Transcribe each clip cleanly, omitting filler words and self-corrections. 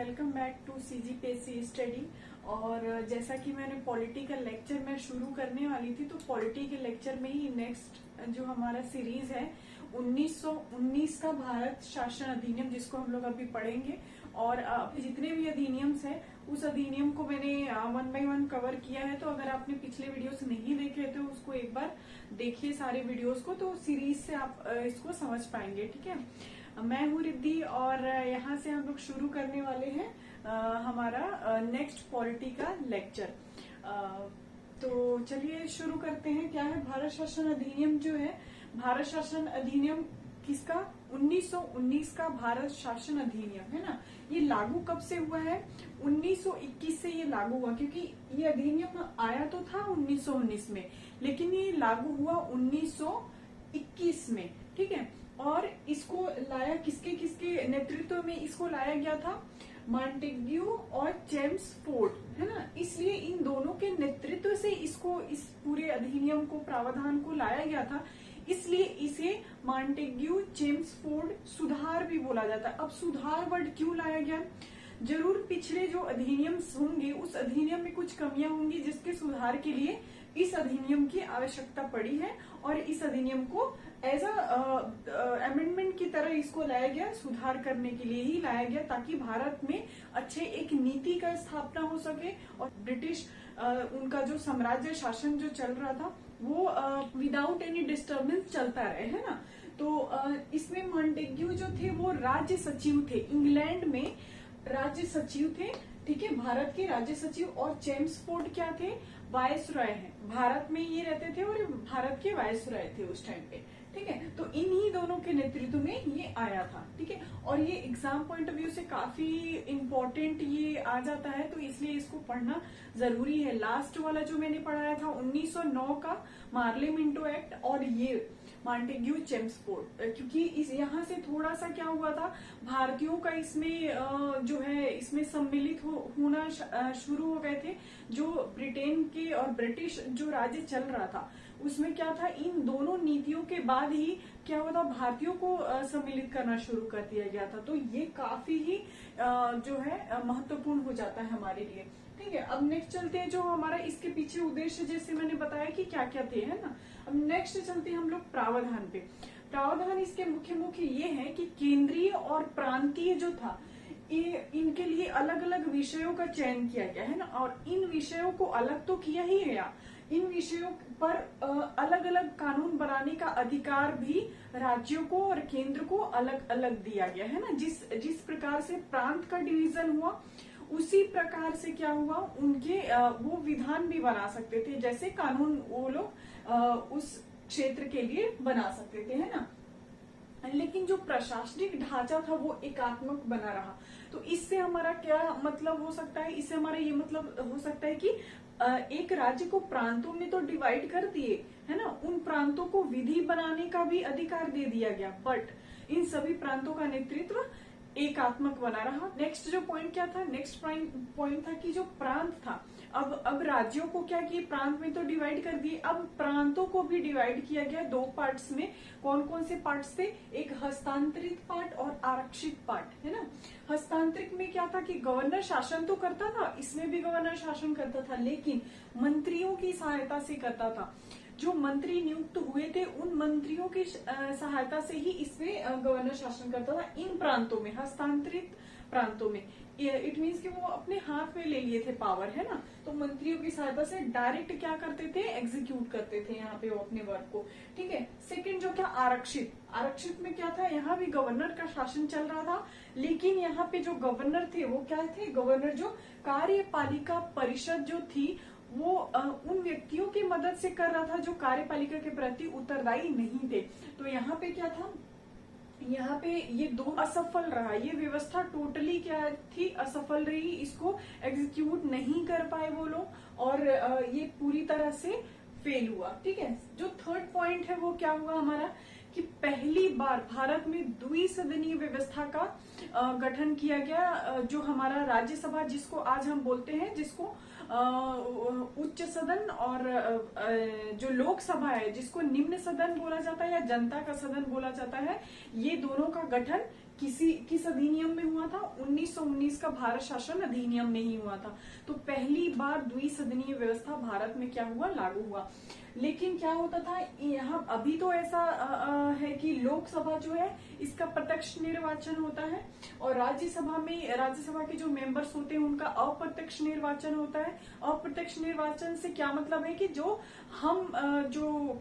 Welcome back to CGPSC study. और जैसा कि मैंने पॉलिटिकल लेक्चर में शुरू करने वाली थी, तो पॉलिटिकल लेक्चर में ही नेक्स्ट जो हमारा सीरीज है 1919 का भारत शासन अधिनियम, जिसको हम लोग अभी पढ़ेंगे। और जितने भी अधिनियम्स हैं उस अधिनियम को मैंने 1 बाय 1 कवर किया है। तो अगर आपने पिछले वीडियोस नहीं देखे तो उसको एक बार देखिए सारे वीडियोस को, तो सीरीज से आप इसको समझ पाएंगे। ठीक है, मैं हूँ रिद्धि और यहाँ से हम लोग शुरू करने वाले हैं हमारा नेक्स्ट पॉलिटी का लेक्चर। तो चलिए शुरू करते हैं। क्या है भारत शासन अधिनियम? जो है भारत शासन अधिनियम किसका? 1919 का भारत शासन अधिनियम है ना। ये लागू कब से हुआ है? 1921 से ये लागू हुआ, क्योंकि ये अधिनियम आया तो था 1919 में, लेकिन ये लागू हुआ 1921 में। ठीक है, और इसको लाया किसके नेतृत्व में इसको लाया गया था? मॉन्टेग्यू और चेम्सफोर्ड, है ना। इसलिए इन दोनों के नेतृत्व से इसको, इस पूरे अधिनियम को, प्रावधान को लाया गया था। इसलिए इसे मॉन्टेग्यू चेम्सफोर्ड सुधार भी बोला जाता है। अब सुधार वर्ड क्यों लाया गया? जरूर पिछले जो अधिनियम होंगे उस अधिनियम में कुछ कमियां होंगी, जिसके सुधार के लिए इस अधिनियम की आवश्यकता पड़ी है। और इस अधिनियम को एज अमेंडमेंट की तरह इसको लाया गया, सुधार करने के लिए ही लाया गया, ताकि भारत में अच्छे एक नीति का स्थापना हो सके और ब्रिटिश उनका जो साम्राज्य शासन जो चल रहा था वो विदाउट एनी डिस्टर्बेंस चलता रहे, है ना। तो इसमें मॉन्टेग्यू जो थे वो राज्य सचिव थे, इंग्लैंड में राज्य सचिव थे। ठीक है, भारत के राज्य सचिव। और चेम्सफोर्ड क्या थे? वायसरॉय हैं, भारत में ये रहते थे और भारत के वायसरॉय थे उस टाइम पे। ठीक है, तो इन्हीं दोनों के नेतृत्व में ये आया था। ठीक है, और ये एग्जाम पॉइंट ऑफ व्यू से काफी इम्पोर्टेंट ये आ जाता है, तो इसलिए इसको पढ़ना जरूरी है। लास्ट वाला जो मैंने पढ़ाया था 1909 का मार्ले मिंटो एक्ट, और ये मॉन्टेग्यू चेम्सफोर्ड, क्योंकि इस यहाँ से थोड़ा सा क्या हुआ था, भारतीयों का इसमें जो है इसमें सम्मिलित होना शुरू हो गए थे। जो ब्रिटेन के और ब्रिटिश जो राज्य चल रहा था उसमें क्या था, इन दोनों नीतियों के बाद ही क्या हुआ था, भारतीयों को सम्मिलित करना शुरू कर दिया गया था। तो ये काफी ही जो है महत्वपूर्ण हो जाता है हमारे लिए। ठीक है, अब नेक्स्ट चलते हैं। जो हमारा इसके पीछे उद्देश्य, जैसे मैंने बताया कि क्या क्या थे, है ना। अब नेक्स्ट चलते हैं हम लोग प्रावधान पे। प्रावधान इसके मुख्य ये है कि केंद्रीय और प्रांतीय जो था, ये इनके लिए अलग अलग विषयों का चयन किया गया है ना। और इन विषयों को अलग तो किया ही गया, इन विषयों पर अलग अलग कानून बनाने का अधिकार भी राज्यों को और केंद्र को अलग अलग दिया गया है ना। जिस प्रकार से प्रांत का डिवीजन हुआ, उसी प्रकार से क्या हुआ, उनके वो विधान भी बना सकते थे, जैसे कानून वो लोग उस क्षेत्र के लिए बना सकते थे, है ना। लेकिन जो प्रशासनिक ढांचा था वो एकात्मक बना रहा। तो इससे हमारा क्या मतलब हो सकता है? इससे हमारा ये मतलब हो सकता है कि एक राज्य को प्रांतों में तो डिवाइड कर दिए, है ना, उन प्रांतों को विधि बनाने का भी अधिकार दे दिया गया, बट इन सभी प्रांतों का नेतृत्व एकात्मक बना रहा। नेक्स्ट जो पॉइंट क्या था? नेक्स्ट पॉइंट था कि जो प्रांत था, अब राज्यों को क्या किए, प्रांत में तो डिवाइड कर दिए, अब प्रांतों को भी डिवाइड किया गया दो पार्ट्स में। कौन कौन से पार्ट्स थे? एक हस्तांतरित पार्ट और आरक्षित पार्ट, है ना। हस्तांतरित में क्या था कि गवर्नर शासन तो करता था, इसमें भी गवर्नर शासन करता था, लेकिन मंत्रियों की सहायता से करता था। जो मंत्री नियुक्त हुए थे उन मंत्रियों की सहायता से ही इसमें गवर्नर शासन करता था। इन प्रांतों में, हस्तांतरित प्रांतों में, इट मीन्स कि वो अपने हाथ में ले लिए थे पावर, है ना। तो मंत्रियों की सहायता से डायरेक्ट क्या करते थे? एग्जीक्यूट करते थे यहाँ पे वो अपने वर्क को। ठीक है, सेकंड जो था आरक्षित। आरक्षित में क्या था? यहाँ भी गवर्नर का शासन चल रहा था, लेकिन यहाँ पे जो गवर्नर थे वो क्या थे? गवर्नर जो कार्यपालिका परिषद जो थी वो उन व्यक्तियों की मदद से कर रहा था जो कार्यपालिका के प्रति उत्तरदायी नहीं थे। तो यहाँ पे क्या था, यहाँ पे ये दो असफल रहा, ये व्यवस्था टोटली क्या थी? असफल रही, इसको एग्जीक्यूट नहीं कर पाए वो लोग, और ये पूरी तरह से फेल हुआ। ठीक है, जो थर्ड पॉइंट है वो क्या हुआ हमारा, कि पहली बार भारत में द्विसदनीय व्यवस्था का गठन किया गया। जो हमारा राज्यसभा, जिसको आज हम बोलते हैं, जिसको उच्च सदन और जो लोकसभा है, जिसको निम्न सदन बोला जाता है या जनता का सदन बोला जाता है, ये दोनों का गठन किस अधिनियम में हुआ था? 1919 का भारत शासन अधिनियम में ही हुआ था। तो पहली बार द्विसदनीय व्यवस्था भारत में क्या हुआ? लागू हुआ। लेकिन क्या होता था यहाँ, अभी तो ऐसा है कि लोकसभा जो है इसका प्रत्यक्ष निर्वाचन होता है, और राज्यसभा के जो मेंबर्स होते हैं उनका अप्रत्यक्ष निर्वाचन होता है। अप्रत्यक्ष निर्वाचन से क्या मतलब है कि जो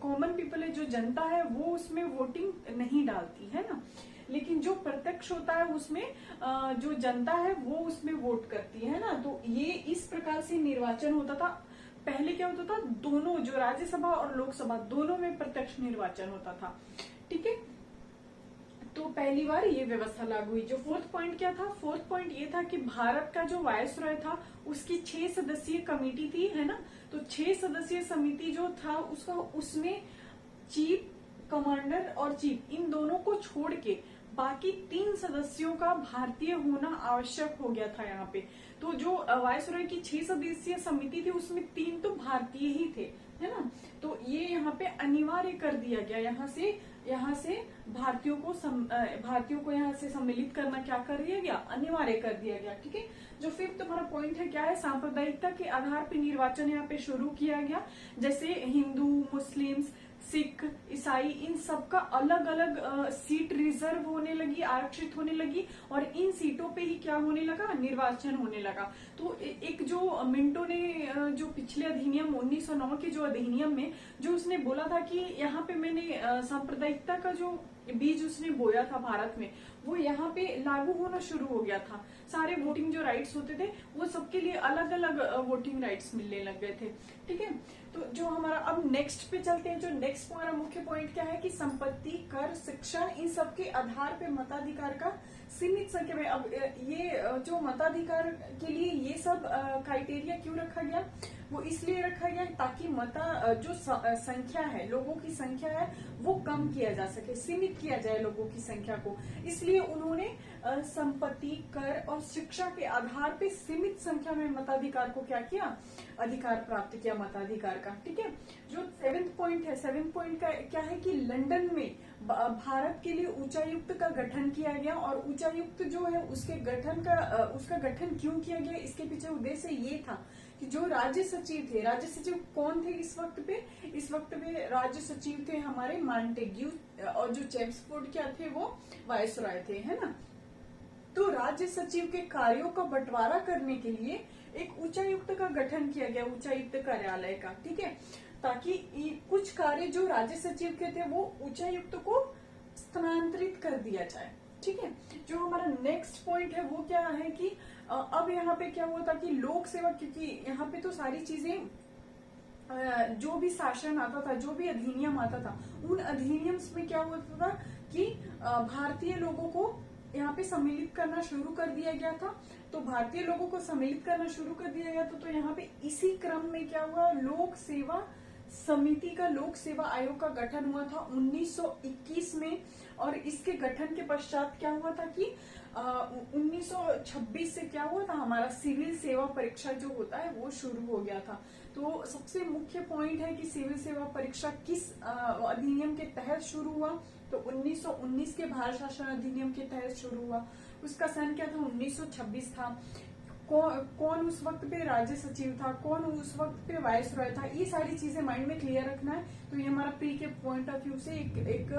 कॉमन पीपल है, जो जनता है, वो उसमें वोटिंग नहीं डालती है ना। लेकिन जो प्रत्यक्ष होता है उसमें जो जनता है वो उसमें वोट करती है ना। तो ये इस प्रकार से निर्वाचन होता था। पहले क्या होता था, दोनों जो राज्यसभा और लोकसभा दोनों में प्रत्यक्ष निर्वाचन होता था। ठीक है, तो पहली बार ये व्यवस्था लागू हुई। जो फोर्थ पॉइंट क्या था? फोर्थ पॉइंट ये था कि भारत का जो वायसरॉय था उसकी 6 सदस्यीय कमेटी थी, है ना। तो 6 सदस्यीय समिति जो था उसमें चीफ, कमांडर और चीफ, इन दोनों को छोड़ के बाकी 3 सदस्यों का भारतीय होना आवश्यक हो गया था यहाँ पे। तो जो वायसरॉय की 6 सदस्यीय समिति थी उसमें 3 तो भारतीय ही थे, है ना। तो ये यहाँ पे अनिवार्य कर दिया गया, यहाँ से भारतीयों को यहाँ से सम्मिलित करना क्या कर दिया गया? अनिवार्य कर दिया गया। ठीक है, जो फिफ्थ हमारा पॉइंट है क्या है? सांप्रदायिकता के आधार पर निर्वाचन यहाँ पे शुरू किया गया। जैसे हिंदू, मुस्लिम्स, सिख, ईसाई, इन सबका अलग अलग सीट रिजर्व होने लगी, आरक्षित होने लगी, और इन सीटों पे ही क्या होने लगा? निर्वाचन होने लगा। तो एक जो मिंटो ने जो पिछले अधिनियम 1909 के जो अधिनियम में जो उसने बोला था कि यहाँ पे मैंने सांप्रदायिकता का जो बीज उसने बोया था भारत में, वो यहाँ पे लागू होना शुरू हो गया था। सारे वोटिंग जो राइट्स होते थे वो सबके लिए अलग अलग वोटिंग राइट्स मिलने लग गए थे। ठीक है, तो जो हमारा अब नेक्स्ट पे चलते हैं। जो नेक्स्ट हमारा मुख्य पॉइंट क्या है कि संपत्ति, कर, शिक्षा, इन सब के आधार पे मताधिकार का सीमित संख्या में। अब ये जो मताधिकार के लिए ये सब क्राइटेरिया क्यों रखा गया? वो इसलिए रखा गया ताकि जो संख्या है, लोगों की संख्या है, वो कम किया जा सके, सीमित किया जाए लोगों की संख्या को। इसलिए उन्होंने संपत्ति, कर और शिक्षा के आधार पे सीमित संख्या में मताधिकार को क्या किया? अधिकार प्राप्त किया मताधिकार का। ठीक है, जो 7th पॉइंट है, 7th पॉइंट का क्या है कि लंदन में भारत के लिए उच्चायुक्त का गठन किया गया। और उच्चायुक्त जो है उसका गठन क्यों किया गया? इसके पीछे उद्देश्य ये था कि जो राज्य सचिव थे, राज्य सचिव कौन थे इस वक्त पे? इस वक्त पे राज्य सचिव थे हमारे मॉन्टेग्यू, और जो चेम्सफोर्ड क्या थे? वो वायसरॉय थे, है ना। तो राज्य सचिव के कार्यों का बंटवारा करने के लिए एक उच्चायुक्त का गठन किया गया, उच्चायुक्त कार्यालय का। ठीक है, ताकि कुछ कार्य जो राज्य सचिव के थे वो उच्चायुक्त को स्थानांतरित कर दिया जाए। ठीक है, जो हमारा नेक्स्ट पॉइंट है वो क्या है कि अब यहाँ पे क्या हुआ था कि लोक सेवा, क्योंकि यहाँ पे तो सारी चीजें जो भी शासन आता था, जो भी अधिनियम आता था, उन अधिनियम्स में क्या होता था कि भारतीय लोगों को यहाँ पे सम्मिलित करना शुरू कर दिया गया था। तो भारतीय लोगों को सम्मिलित करना शुरू कर दिया गया तो यहाँ पे इसी क्रम में क्या हुआ? लोक सेवा समिति का, लोक सेवा आयोग का गठन हुआ था 1921 में। और इसके गठन के पश्चात क्या हुआ था कि 1926 से क्या हुआ था? हमारा सिविल सेवा परीक्षा जो होता है वो शुरू हो गया था। तो सबसे मुख्य पॉइंट है कि सिविल सेवा परीक्षा किस अधिनियम के तहत शुरू हुआ? तो 1919 के भारत शासन अधिनियम के तहत शुरू हुआ। उसका सन क्या था? 1926 था। कौन उस वक्त पे राज्य सचिव था, कौन उस वक्त पे वायसरॉय था, ये सारी चीजें माइंड में क्लियर रखना है। तो ये हमारा प्री के पॉइंट ऑफ व्यू से एक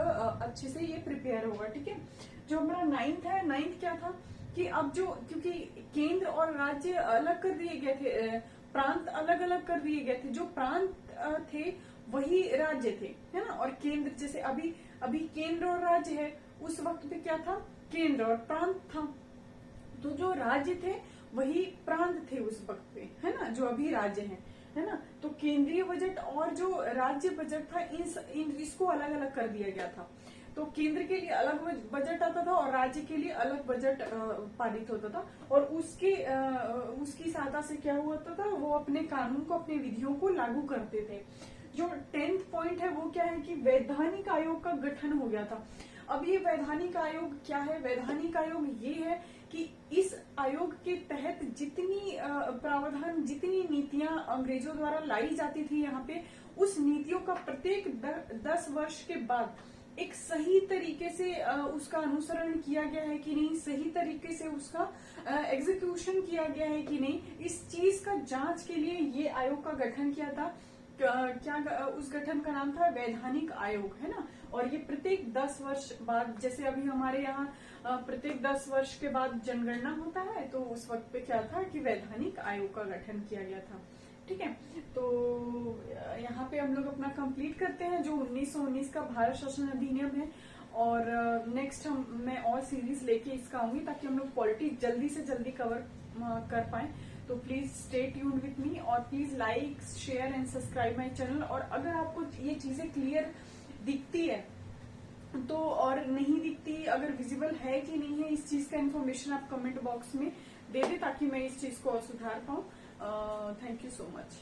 अच्छे से ये प्रिपेयर होगा। ठीक है, जो हमारा 9th है, 9th क्या था कि अब जो, क्योंकि केंद्र और राज्य अलग कर दिए गए थे, प्रांत अलग अलग कर दिए गए थे, जो प्रांत थे वही राज्य थे, है ना। और केंद्र, जैसे अभी केंद्र और राज्य है, उस वक्त पे क्या था? केंद्र और प्रांत था। तो जो राज्य थे वही प्रांत थे उस वक्त पे, है ना, जो अभी राज्य हैं, है ना। तो केंद्रीय बजट और जो राज्य बजट था, इसको अलग अलग कर दिया गया था। तो केंद्र के लिए अलग बजट आता था और राज्य के लिए अलग बजट पारित होता था। और उसकी सहायता से क्या होता था? वो अपने कानून को, अपने विधियों को लागू करते थे। जो 10th पॉइंट है वो क्या है कि वैधानिक आयोग का गठन हो गया था। अब ये वैधानिक आयोग क्या है? वैधानिक आयोग ये है कि इस आयोग के तहत जितनी प्रावधान, जितनी नीतियां अंग्रेजों द्वारा लाई जाती थी यहाँ पे, उस नीतियों का प्रत्येक 10 वर्ष के बाद एक सही तरीके से उसका अनुसरण किया गया है कि नहीं, सही तरीके से उसका एग्जीक्यूशन किया गया है कि नहीं, इस चीज का जांच के लिए ये आयोग का गठन किया था। क्या उस गठन का नाम था वैधानिक आयोग, है ना। और ये प्रत्येक 10 वर्ष बाद, जैसे अभी हमारे यहाँ प्रत्येक 10 वर्ष के बाद जनगणना होता है, तो उस वक्त पे क्या था कि वैधानिक आयोग का गठन किया गया था। ठीक है, तो यहाँ पे हम लोग अपना कंप्लीट करते हैं जो 1919 का भारत शासन अधिनियम है। और नेक्स्ट मैं और सीरीज लेके इसका आऊंगी ताकि हम लोग पॉलिटी जल्दी से जल्दी कवर कर पाए। तो please stay tuned with me, और please like, share and subscribe my channel. और अगर आपको ये चीजें क्लियर दिखती है तो, और नहीं दिखती, अगर विजिबल है कि नहीं है इस चीज का इन्फॉर्मेशन आप कमेंट बॉक्स में दे दे ताकि मैं इस चीज को और सुधार पाऊं। Thank you so much.